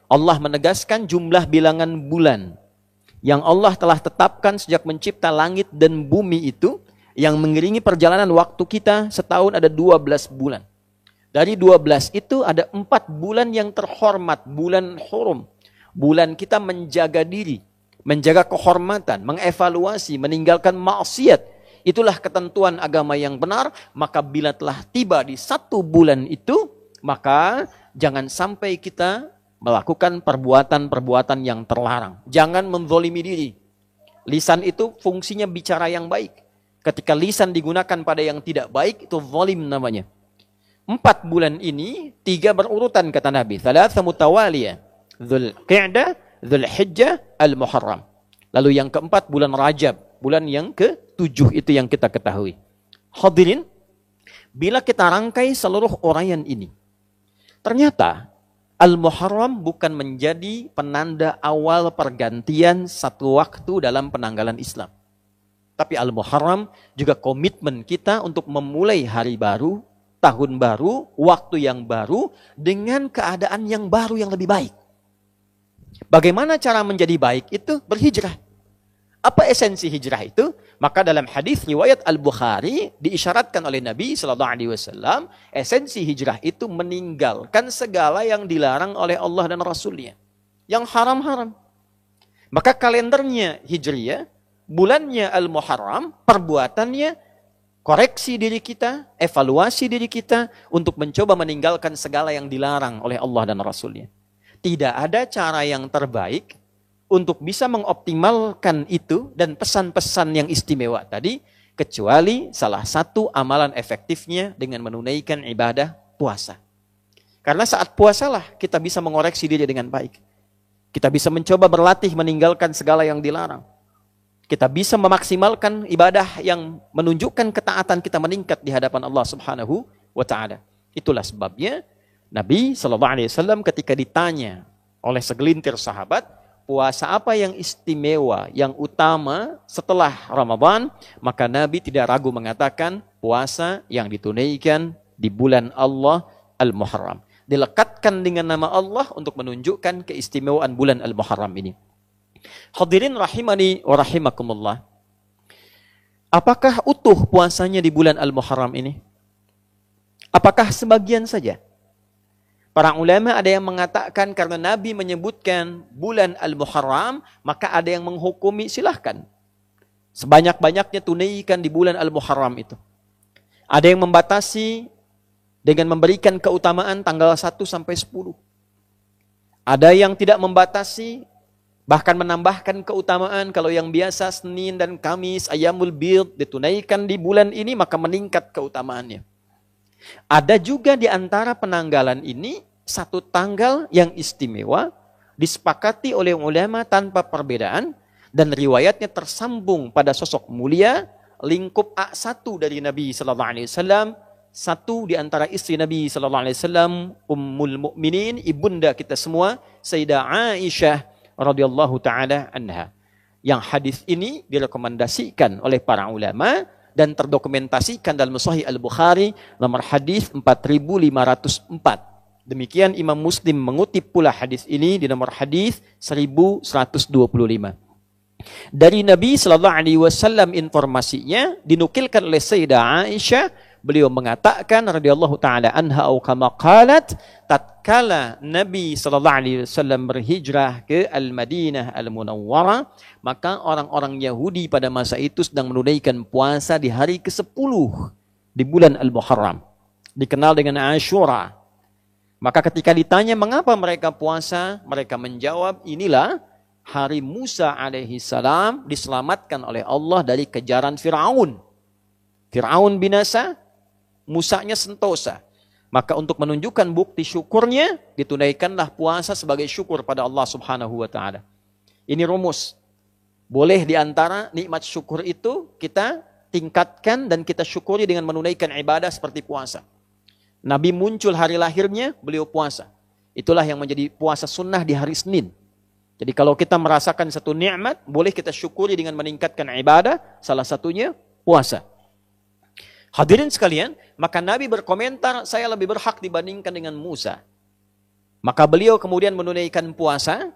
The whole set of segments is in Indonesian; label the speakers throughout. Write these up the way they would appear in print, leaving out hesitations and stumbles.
Speaker 1: Allah menegaskan jumlah bilangan bulan yang Allah telah tetapkan sejak mencipta langit dan bumi itu, yang mengiringi perjalanan waktu kita setahun ada 12 bulan. Dari 12 itu ada 4 bulan yang terhormat, bulan hurum. Bulan kita menjaga diri, menjaga kehormatan, mengevaluasi, meninggalkan maksiat. Itulah ketentuan agama yang benar. Maka bila telah tiba di 1 bulan itu, maka jangan sampai kita melakukan perbuatan-perbuatan yang terlarang. Jangan menzolimi diri. Lisan itu fungsinya bicara yang baik. Ketika lisan digunakan pada yang tidak baik, itu zalim namanya. 4 bulan ini 3 berurutan kata Nabi. Thalatha mutawaliyah. Dzulqa'dah, Dzulhijjah, Al-Muharram. Lalu yang keempat bulan Rajab. Bulan yang ke-7 itu yang kita ketahui. Hadirin, bila kita rangkai seluruh uraian ini, ternyata Al-Muharram bukan menjadi penanda awal pergantian satu waktu dalam penanggalan Islam. Tapi Al-Muharram juga komitmen kita untuk memulai hari baru, tahun baru, waktu yang baru, dengan keadaan yang baru yang lebih baik. Bagaimana cara menjadi baik itu? Berhijrah. Apa esensi hijrah itu? Maka dalam hadis riwayat Al-Bukhari diisyaratkan oleh Nabi SAW, esensi hijrah itu meninggalkan segala yang dilarang oleh Allah dan Rasulnya. Yang haram-haram. Maka kalendernya Hijriyah, bulannya Al-Muharram, perbuatannya koreksi diri kita, evaluasi diri kita untuk mencoba meninggalkan segala yang dilarang oleh Allah dan Rasulnya. Tidak ada cara yang terbaik untuk bisa mengoptimalkan itu dan pesan-pesan yang istimewa tadi, kecuali salah satu amalan efektifnya dengan menunaikan ibadah puasa. Karena saat puasalah kita bisa mengoreksi diri dengan baik. Kita bisa mencoba berlatih meninggalkan segala yang dilarang. Kita bisa memaksimalkan ibadah yang menunjukkan ketaatan kita meningkat di hadapan Allah Subhanahu wa taala. Itulah sebabnya Nabi SAW ketika ditanya oleh segelintir sahabat, puasa apa yang istimewa, yang utama setelah Ramadan, maka Nabi tidak ragu mengatakan puasa yang ditunaikan di bulan Allah Al-Muharram. Dilekatkan dengan nama Allah untuk menunjukkan keistimewaan bulan Al-Muharram ini. Hadirin rahimani wa rahimakumullah. Apakah utuh puasanya di bulan Al-Muharram ini? Apakah sebagian saja? Para ulama ada yang mengatakan karena Nabi menyebutkan bulan Al-Muharram, maka ada yang menghukumi silahkan. Sebanyak-banyaknya tunaikan di bulan Al-Muharram itu. Ada yang membatasi dengan memberikan keutamaan tanggal 1 sampai 10. Ada yang tidak membatasi, bahkan menambahkan keutamaan kalau yang biasa Senin dan Kamis, Ayyamul Bid ditunaikan di bulan ini, maka meningkat keutamaannya. Ada juga di antara penanggalan ini satu tanggal yang istimewa disepakati oleh ulama tanpa perbedaan dan riwayatnya tersambung pada sosok mulia lingkup A1 dari Nabi sallallahu alaihi wasallam, satu di antara istri Nabi sallallahu alaihi wasallam, Ummul Mukminin, ibunda kita semua, Sayyidah Aisyah radhiyallahu taala anha. Yang hadis ini direkomendasikan oleh para ulama dan terdokumentasikan dalam Sahih Al-Bukhari nomor hadis 4504. Demikian Imam Muslim mengutip pula hadis ini di nomor hadis 1125. Dari Nabi sallallahu alaihi wasallam informasinya dinukilkan oleh Sayyidah Aisyah, beliau mengatakan radhiyallahu taala anha au kama qalat, tatkala Nabi sallallahu alaihi wasallam berhijrah ke Al-Madinah Al-Munawwarah, maka orang-orang Yahudi pada masa itu sedang menunaikan puasa di hari ke-10 di bulan Al-Muharram, dikenal dengan Ashura. Maka ketika ditanya mengapa mereka puasa, mereka menjawab, inilah hari Musa alaihi salam diselamatkan oleh Allah dari kejaran Fir'aun. Fir'aun binasa, Musanya sentosa. Maka untuk menunjukkan bukti syukurnya, ditunaikanlah puasa sebagai syukur pada Allah Subhanahu wa taala. Ini rumus. Boleh di antara nikmat syukur itu kita tingkatkan dan kita syukuri dengan menunaikan ibadah seperti puasa. Nabi muncul hari lahirnya, beliau puasa. Itulah yang menjadi puasa sunnah di hari Senin. Jadi kalau kita merasakan satu nikmat, boleh kita syukuri dengan meningkatkan ibadah, salah satunya puasa. Hadirin sekalian, maka Nabi berkomentar, saya lebih berhak dibandingkan dengan Musa. Maka beliau kemudian menunaikan puasa,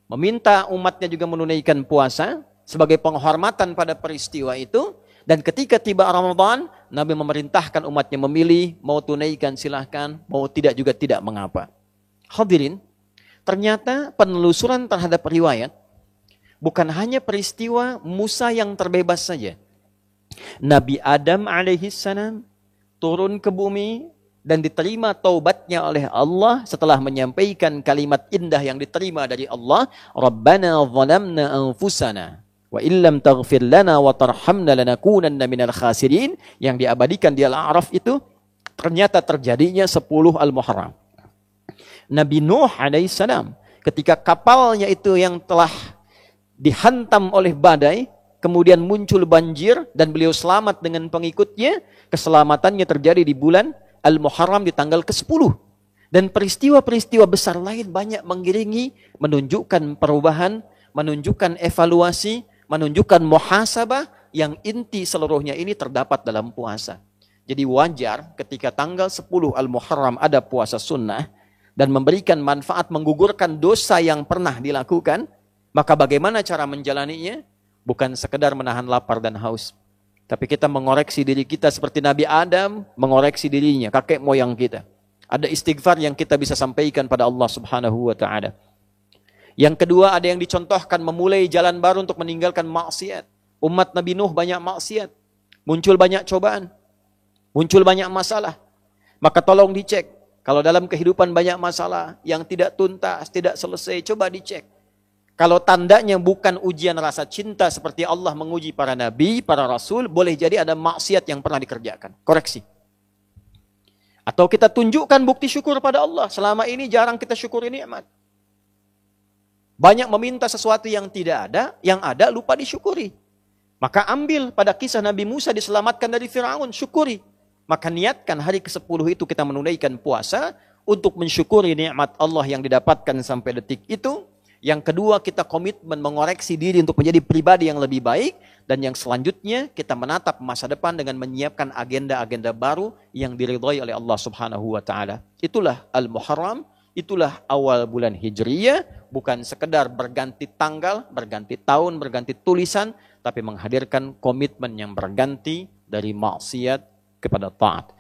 Speaker 1: meminta umatnya juga menunaikan puasa sebagai penghormatan pada peristiwa itu. Dan ketika tiba Ramadan, Nabi memerintahkan umatnya memilih, mau tunaikan silahkan, mau tidak juga tidak mengapa. Hadirin, ternyata penelusuran terhadap riwayat bukan hanya peristiwa Musa yang terbebas saja. Nabi Adam alaihissalam turun ke bumi dan diterima taubatnya oleh Allah setelah menyampaikan kalimat indah yang diterima dari Allah, Rabbana zalamna anfusana wa illam taghfir lana wa tarhamna lanakunanna minal khasirin, yang diabadikan di Al-A'raf itu ternyata terjadinya 10 Al-Muharram. Nabi Nuh alaihissalam ketika kapalnya itu yang telah dihantam oleh badai, kemudian muncul banjir dan beliau selamat dengan pengikutnya, keselamatannya terjadi di bulan Al-Muharram di tanggal ke-10. Dan peristiwa-peristiwa besar lain banyak mengiringi, menunjukkan perubahan, menunjukkan evaluasi, menunjukkan muhasabah yang inti seluruhnya ini terdapat dalam puasa. Jadi wajar ketika tanggal 10 Al-Muharram ada puasa sunnah dan memberikan manfaat menggugurkan dosa yang pernah dilakukan, maka bagaimana cara menjalaninya? Bukan sekedar menahan lapar dan haus, tapi kita mengoreksi diri kita seperti Nabi Adam mengoreksi dirinya, kakek moyang kita. Ada istighfar yang kita bisa sampaikan pada Allah Subhanahu wa taala. Yang kedua, ada yang dicontohkan memulai jalan baru untuk meninggalkan maksiat. Umat Nabi Nuh banyak maksiat, muncul banyak cobaan, muncul banyak masalah. Maka tolong dicek. Kalau dalam kehidupan banyak masalah yang tidak tuntas, tidak selesai, coba dicek. Kalau tandanya bukan ujian rasa cinta seperti Allah menguji para nabi, para rasul, boleh jadi ada maksiat yang pernah dikerjakan. Koreksi. Atau kita tunjukkan bukti syukur pada Allah. Selama ini jarang kita syukuri nikmat. Banyak meminta sesuatu yang tidak ada, yang ada lupa disyukuri. Maka ambil pada kisah Nabi Musa diselamatkan dari Firaun, syukuri. Maka niatkan hari ke-10 itu kita menunaikan puasa untuk mensyukuri nikmat Allah yang didapatkan sampai detik itu. Yang kedua, kita komitmen mengoreksi diri untuk menjadi pribadi yang lebih baik. Dan yang selanjutnya, kita menatap masa depan dengan menyiapkan agenda-agenda baru yang diridhai oleh Allah Subhanahu wa taala. Itulah Al-Muharram, itulah awal bulan Hijriyah, bukan sekedar berganti tanggal, berganti tahun, berganti tulisan, tapi menghadirkan komitmen yang berganti dari maksiat kepada taat.